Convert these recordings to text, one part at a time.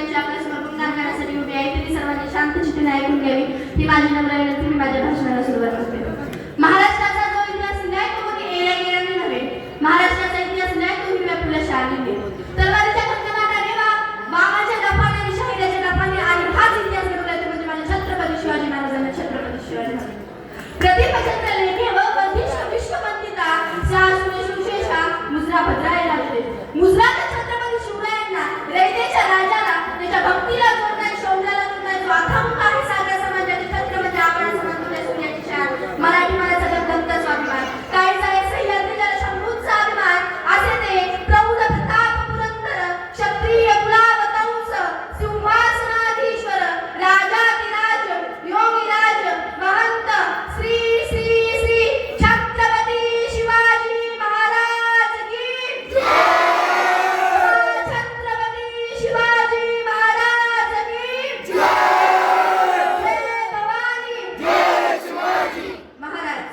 यांची आपल्यासमोर गुणगान करण्यासाठी उभी आहे. तरी सर्वांनी शांत चित्ताने ऐकून घ्यावी ही माझी नम्र विनंती. मी माझ्या भाषणाला सुरुवात करते. महाराष्ट्राचा जो इतिहास लिहिलाय तो कोणी येण्या गेल्याने नव्हे. महाराष्ट्राचा इतिहास लिहिलाय तो हिरव्या फुलं शालीने तलवारीच्या खतखताने बाबाच्या डफाने आणि शाहिराच्या डफाने आणि हाच इतिहास घडवलाय तो म्हणजे माझ्या छत्रपती शिवाजी महाराजांना. छत्रपती शिवाजी महाराज प्रतिपचंद्र लेखे व वंदिष्ठ विश्ववंदिता शासुरे सुशेषा मुजरा भद्राय लागले. मुजरा तर छत्रपती शिवरायांना रयतेच्या राजाला त्याच्या भक्तीला जोडणारे शौर्याला जोडणारे जो अथांग आहे सागरा समाजाचे छत्र म्हणजे आपण असं म्हणतो त्या सूर्याची शान मराठी माणसाचा दत्त स्वाभिमान काय जाय सह्याद्री जल शंभूचा अभिमान असे ते प्रौढ प्रताप पुरंदर क्षत्रिय कुलावतंस सिंहासनाधीश्वर राजाधिराज योगीराज महंत श्री श्री श्री छत्रपती शिवाजी महाराज की जय. छत्रपती शिवाजी महाराज की जय. जय भवानी जय शिवाजी महाराज.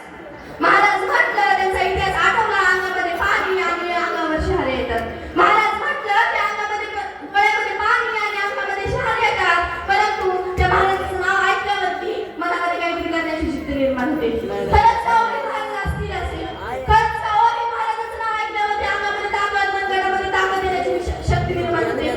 महाराज म्हटलं त्यांचा इतिहास आठवला अंगामध्ये पाणी आणि अंगावर शहारे येतात. महाराज म्हटलं त्या अंगामध्ये गळ्यामध्ये पाणी आणि अंगामध्ये शहारे येतात. परंतु त्या महाराजांचं नाव ऐकल्यावरती मनामध्ये काहीतरी करण्याची जिद्द निर्माण होते. खरंच का हे महाराज असतील असेल? खरंच का हे महाराजांचं नाव ऐकल्यावरती अंगामध्ये ताकद मनगटामध्ये ताकद येण्याची शक्ती निर्माण होते.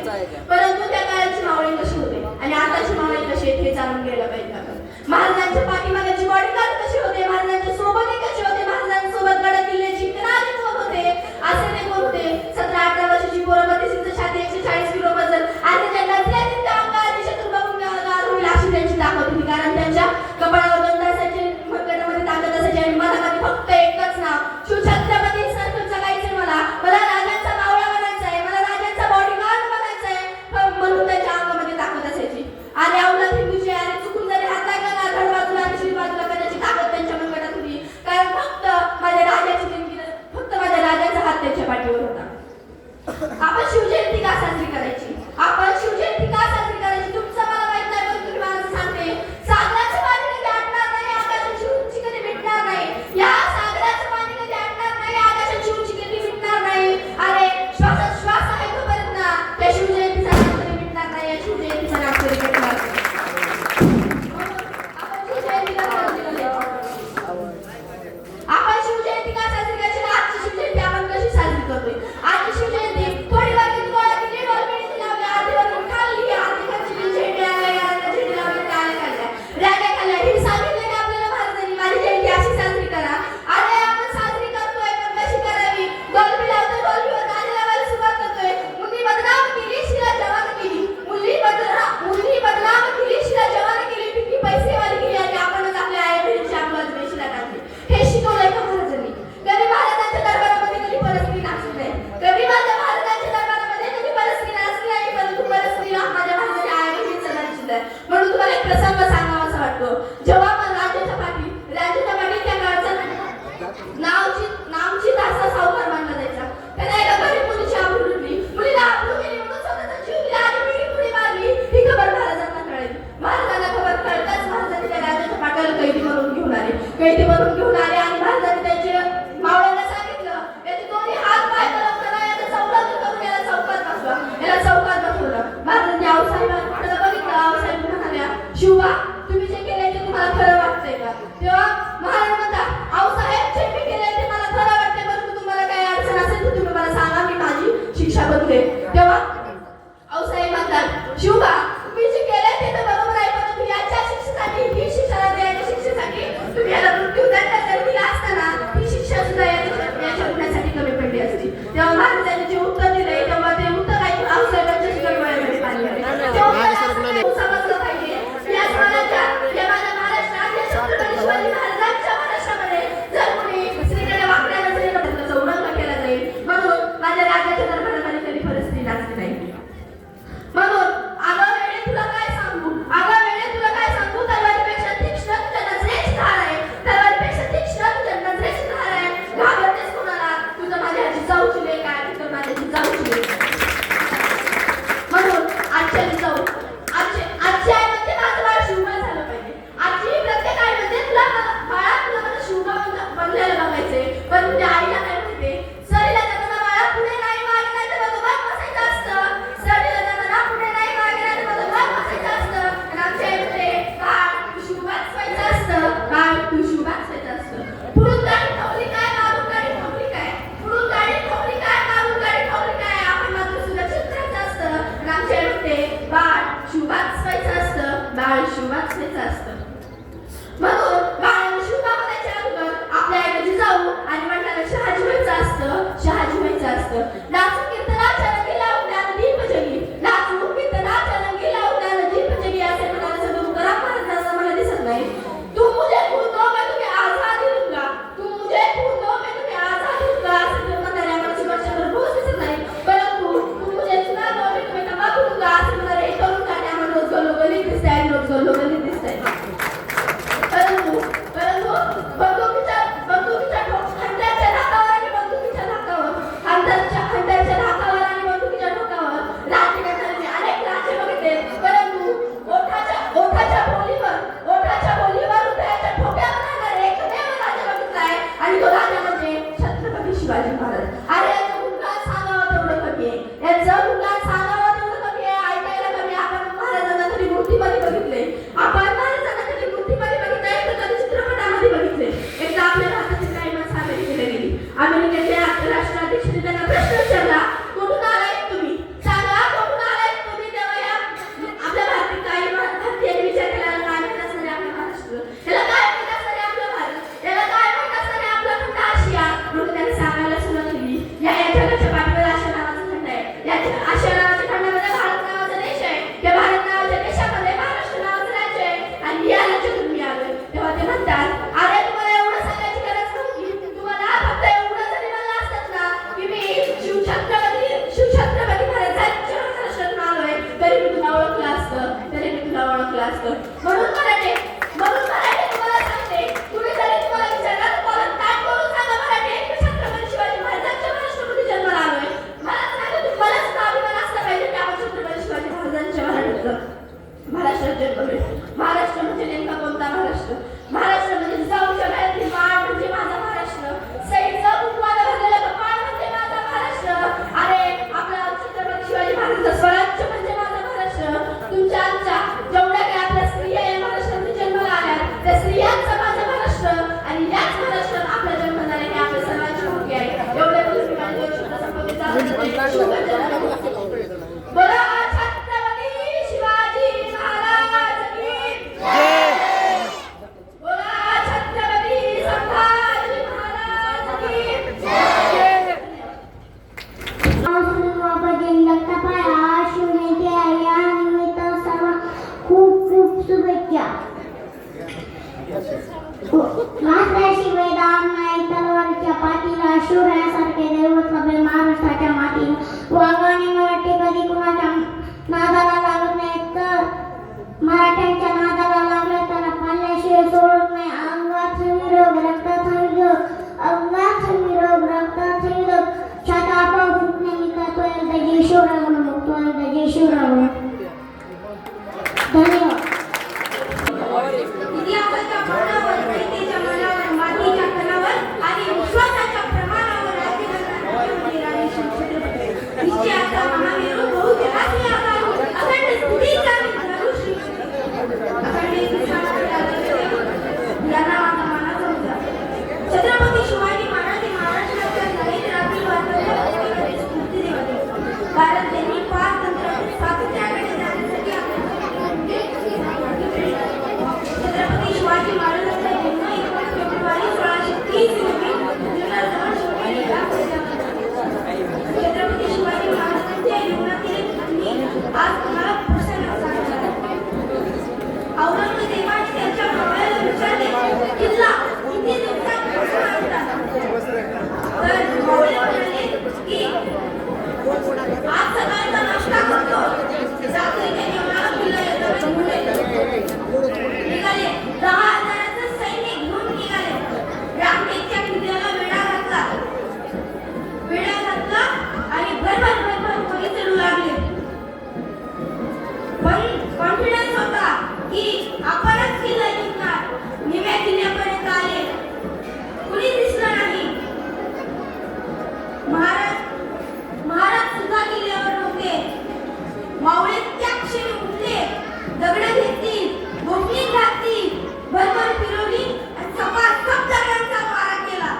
परंतु त्या काळाची मावळी कशी होते आणि आताची मावळी कशी आहे हे जाणून घ्यायला पाहिजे आपण. महाराजांच्या पाठीमागची बॉडीगार्ड कशी होते, महाराजांच्या सोबत कशी होते, महाराजांसोबत गड किल्ले जिंकणारे कोण होते, असे ते कोण होते. 17-18 वर्षाची पोरं 32 इंच छाती 140 किलो वजन आणि त्या नसल्या तितक्या अंगाची शत्रू बघून गार होईल अशी त्यांची ताकद होती. कारण त्यांच्या कपाळावर गंध असायचे, मनगटामध्ये ताकद असायची आणि मनामध्ये फक्त एकच नाव शिवछत्रपती सारखं जगायचंय. मला राजांचा मावळा बनायचा आहे, मला राजांचा बॉडीगार्ड बनायचा आहे म्हणून त्यांच्या अंगामध्ये ताकद असायची. आणि अवलाद हिंदूचे आणि चुकून जरी हात लागला ना धड बाजूला आणि शिर बाजूला करण्याची ताकद त्यांच्या मनगटात होती. कारण फक्त माझ्या राजाची देणगी फक्त माझ्या राजाचा हात त्यांच्या पाठीवर होता. आपण शिवजयंती का साजरी करायची? आपण शिवजयंती का साजरी करायची? तुमचं मला माहित नाही पण तुम्ही मला सांगते. सागराचं पाणी कधी आटणार नाही, आकाशाची उंची कधी मिटणार नाही. या सागराचं पाणी कधी आटणार नाही, आकाशाची उंची कधी मिटणार नाही. अरे श्वासात श्वास आहे तोपर्यंत ना त्या शिवजयंतीचा नाव कधी मिटणार नाही. या शिवजयंतीचा नाव कधी मिटणार नाही. आपण शिवजयंती का साजरी करायची? आपण शिवजयंती का साजरी करायची? आजची शिवजयंती आपण कशी साजरी करतोय? आजची शिवजयंती थोडी वाजून गोळा केली, डॉल्बिनी लावली, आधी वरून खाल्ली, आधी खाल्ली, झेंडे आणले, आधी झेंडे लावले, टाळ्या काढल्या, रॅग्या खाल्ल्या. हे सांगितलं का आपल्याला महाराजांनी माझी जयंती अशी साजरी करा? अरे आपण साजरी करतोय पण कशी करावी? डॉल्बी लावतो, डॉल्बीवर गाणी लावायला सुरुवात करतोय. मुली बदनाम केली, शिला जवान केली. मुली बदनाम केली, शिला जवान केली. पिंकी पैसेवाली केली आणि आपणच आपल्या आई बहिणीची आपल्याला पैशीला टाकली. हे शिकवलंय का महाराजांनी? कधी महाराजांच्या दरबारामध्ये कधी परस्त्री नाचली नाही. कधी माझ्या महाराजांच्या दरबारामध्ये कधी परस्त्री नाचली नाही. परंतु परस्त्रीला माझ्या महाराजांनी आई बहिणीचं नाचलं. म्हणून तुम्हाला एक प्रसंग सांगावा असं वाटतो. जेव्हा राजाच्या पाठी त्या काळचा नामची तासा सावकार मानला जायचा. त्याला एका गरीब मुलीची आबरू लुटली. मुलीला आबरू गेली म्हणून स्वतःचा जीव दिला आणि पिढी पुढे मारली. ही खबर महाराजांना कळली. महाराजांना खबर कळताच महाराजांनी त्या राजाच्या पाट्याला कैदी बनवून घेऊन आले आणि महाराजांनी त्याचे मावळ्यांना सांगितलं याचे दोन्ही हात पाय कलम करा, याचा चौकात करून याला चौकात बसवा. याला चौकात बसवलं. महाराजांनी आऊसाहेबांकडे बघितलं. आऊसाहेब म्हणाल्या, शिवबा तुम्ही जे केलंय ते तुम्हाला खरं वाटतंय का? तेव्हा महाराज म्हणतात, आऊसाहेब जे मी केलंय ते मला खरं वाटतंय, परंतु तुम्हाला काही अडचण असेल तर तुम्ही मला सांगा, मी माझी शिक्षा बदलेन. तेव्हा आऊसाहेब म्हणतात, शिवबा तुम्ही जे केलंय ते तर बरोबर आहे, परंतु याच्या शिक्षेसाठी ही शिक्षा द्यायच्या शिक्षेसाठी तुम्ही याला मृत्यूदंड जर दिला असताना ही शिक्षा सुद्धा याच्या गुन्ह्यासाठी कमी पडली असती. तेव्हा महाराजांनी जे उत्तर दिलंय तेव्हा ते उत्तर ऐकून आऊसाहेबांच्या डोळ्यामध्ये पाणी आले. समजलं पाहिजे या समाजाच्या या माझ्या महाराष्ट्रात या छत्रपती शिवाजी महाराजांच्या महाराष्ट्रामध्ये जर कोणी स्त्रीकडे वाकड्या नजरेने त्याचा उल्लंघन केला जाईल. म्हणून माझ्या राजाच्या दरबारामध्ये कधी परस्त्री नाचली नाही. म्हणून अगं वेळे तुला काय सांगू, तलवारीपेक्षा तीक्ष्ण तुझ्या नजरेची धार आहे, तलवारीपेक्षा तीक्ष्ण तुझ्या नजरेची धार आहे. घाबरतेस कोणाला? तुझं माझ्या जिजाऊची लेक आहे, तुझं माझ्या जिजाऊची लेक आहे. म्हणून आजच्या जिजाऊ आजची आई म्हणते माझं बाळ शिवबा झालं पाहिजे. आजची प्रत्येक आई म्हणते तुला बाळा तुला मला शिवबा बनलेलं बघायचंय. पण तुझ्या आईला काय म्हणते? सरीला जाताना बाळा पुढे नाही मागे नाही तर बघ बसायचं असतं. सरीला जाताना पुढे नाही मागे शिवबाच व्हायचं असतं, बाळ शिवबाच व्हायचं असतं. म्हणून बाळाला शिवबा म्हणायच्या अगोदर आपल्या आई जिजाऊ आणि वडिलांना शहाजी व्हायचं असतं, शहाजी व्हायचं असतं. नाचून कीर्तनाच्या रंगीला उद्यान दीपजगी, नाचून कीर्तनाच्या रंगीला उद्यान दीपजगी असे म्हणाले सगळं तुकाराम महाराजांचं मला दिसत नाही. तू मुझे खून दो मैं तुम्हें आजादी दूंगा, तू मुझे खून दो मैं तुम्हें आजादी दूंगा असं म्हणणारे आम्हाला सुभाषचंद्र बोस दिसत नाही. परंतु तू मुझे चुना दो मैं तुम्हें तंबाखू दूंगा असं म्हणणारे हे तरुण काटे आम्हाला रोज गल्लोगल्लीत दिसतंय आणि रोज गल्लोगल्लीत दिसतंय. परंतु बंदुकीच्या खंड्याच्या धाकावर आणि बंदुकीच्या धाकावर खंड्याच्या धाकावर आणि बंदुकीच्या ठोकावर राज्य करणारे अनेक राज्य बघितले. परंतु ओठाच्या बोलीवर हृदयाच्या ठोक्यावर राहणारे एकमेव राजा बघितलाय आणि तो राजा म्हणजे छत्रपती शिवाजी महाराज. अरे याचं गुणगान सांगावं तेवढं कमी आहे, याचं गुणगान सांगावं तेवढं कमी आहे, ऐकायला कमी. आपण महाराजांना तरी मूर्तीमध्ये बघितले, आपण महाराजांना तरी मूर्तीमध्ये बघितले, तर कधी चित्रपटामध्ये बघितले. एकदा आपल्या भारताची काही माणसं अमेरिकेला गेली. अमेरिकेतल्या राष्ट्राध्यक्षांनी त्यांना प्रश्न विचारला, कुठून आलाय तुम्ही, सांगा कुठून आलाय तुम्ही. तेव्हा या आपल्या भारतीयांनी विचार केला, काय माहित असणारे आपलं महाराष्ट्र, याला काय माहित असणारे आपलं भारत, याला काय माहित असणारे आपला खंड आशिया. म्हणून त्यांनी सांगायला सुरुवात केली, या जगाच्या पाठीवर आशिया नावाचा खंड आहे, या आशिया नावाच्या खंडामध्ये भारत नावाचा देश आहे, या भारत नावाच्या देशामध्ये महाराष्ट्र नावाचं राज्य आहे आणि या राज्यातून मी आलोय. तेव्हा ते म्हणतात, अरे तुम्हाला एवढं सांगायची गरज नव्हती, तुम्हाला फक्त एवढं जरी म्हणलं असतं ना की मी शिवछत्रपती महाराजांच्या महाराष्ट्रातून आलोय, तरी मी तुला ओळखलं असतं. म्हणून मराठे तुम्हाला सांगते, तुम्ही जरी तुम्हाला विचारलं तुम्हाला ताट करून सांगा मराठे, मी छत्रपती शिवाजी महाराजांच्या महाराष्ट्रामध्ये जन्माला आलोय. मला सांगा, तुम्हाला सुद्धा अभिमान असला पाहिजे की आपण छत्रपती शिवाजी महाराजांच्या महाराष्ट्रात जन्मलोय. महाराष्ट्र म्हणजे नेमका कोणता महाराष्ट्र? महाराष्ट्र म्हणजे जिजाऊच्या गळ्यातील माळ म्हणजे माझा महाराष्ट्र, सईचं कुंकवानं भरलेलं कपाळ म्हणजे माझा महाराष्ट्र. अरे आपला छत्रपती शिवाजी महाराजांचं स्वराज्य म्हणजे माझा महाराष्ट्र. तुमच्या आमच्या जेवढ्या काही आपल्या स्त्रिया या महाराष्ट्रामध्ये जन्माला आल्या, त्या स्त्रियांचा माझा महाराष्ट्र आणि याच महाराष्ट्रात आपला जन्म झाला हे आपल्या सर्वांची भूमिका आहे. एवढे बोलून मी माझे 2 शब्द संपवते. बोला छत्रपती शिवाजी महाराज की जय, बोला छत्रपती संभाजी महाराज की जय. खूप शुभेच्छा. शिवेदान नाही तलवारीच्या पाठीला, शिवरायासारखे दैवत लाभले महाराष्ट्राच्या मातीला. वाघाने मराठी कधी कुणाच्या नादाला लागत नाही, तर मराठ्यांच्या नादाला लागले त्याला पाल्याशिवाय सोडत नाही. अंगात विरोग रक्तात विरोग, अंगात विरोग रक्तात विरोग, छाता आपोआप फुटणे निघतात. तो एकदा जय शिवराय म्हणून मग तो एकदा जय शिवराय म्हणून. धन्यवाद. इतिहासाच्या पानावर, माहितीच्या मनावर, मातीच्या कणावर आणि विश्वासाच्या प्रमाणावर राज्य करणारे राणी शिवछत्रपती. निश्चयाचा महावीर बहुजनाची आधार, अखंड स्थितीचा विद्यालू श्रीमंत, अखंड या नावाचा मानाचा होता. छत्रपती शिवाजी महाराज हे महाराष्ट्राच्या दलित रात्री वाचवल्या स्फूर्ती देत होते. कारण त्यांनी पारतंत्र्यातील स्वातंत्र्याकडे जाण्यासाठी छत्रपती शिवाजी महाराजांचा जन्म 21 फेब्रुवारी 1630 रोजी जुन्नरजवळ शिवनेरी या प्रदेशात झाला. छत्रपती शिवाजी महाराजांच्या जीवनातील घटना आज तुम्हाला प्रसन्न सांगणार आहे. औरंगजेबाने त्यांच्या मावळ्याला विचारले, किल्ला किती दिवसात कसं आणतात? तर मावळे म्हणाले की आज सकाळचा नाश्ता करतो, रात्री त्यांनी मला किल्ला येतो निघाले. 10,000चं सैन्य घेऊन निघाले. रामटेकच्या किल्ल्याला वेढा घातला आणि भरभर गोळी चढू लागले. पण कॉन्फिडन्स होता की आपणच किल्ला जिंकणार. निम्या किल्ल्यापर्यंत आले, कुणी दिसलं नाही. महाराज सुद्धा किल्ल्यावर नव्हते. मावळे त्या क्षणी उठले, दगड घेतली, गोफणी घातली, भरभर फिरवली आणि सपासप दगडांचा मारा केला.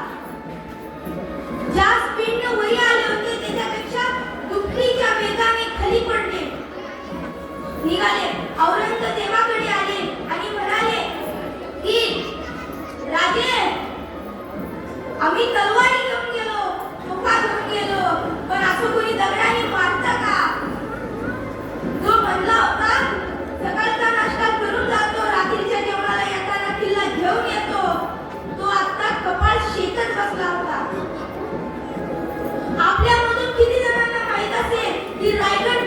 ज्या स्पीडने वरी आले होते त्याच्यापेक्षा दुपटीच्या वेगाने खाली पडले. निघाले. औरंगजेबाकडे आले आणि म्हणाले की राजे, आम्ही तलवारी घेऊन गेलो, तोफा घेऊन गेलो, पण असं कोणी दगडाने मारतं का? जो म्हणला होता सकाळचा नाश्ता करून जातो, रात्रीच्या जेवणाला येताना किल्ला घेऊन येतो, तो आता कपाळ शेकत बसला होता. आपल्यामधून किती जणांना माहित असेल की रायगड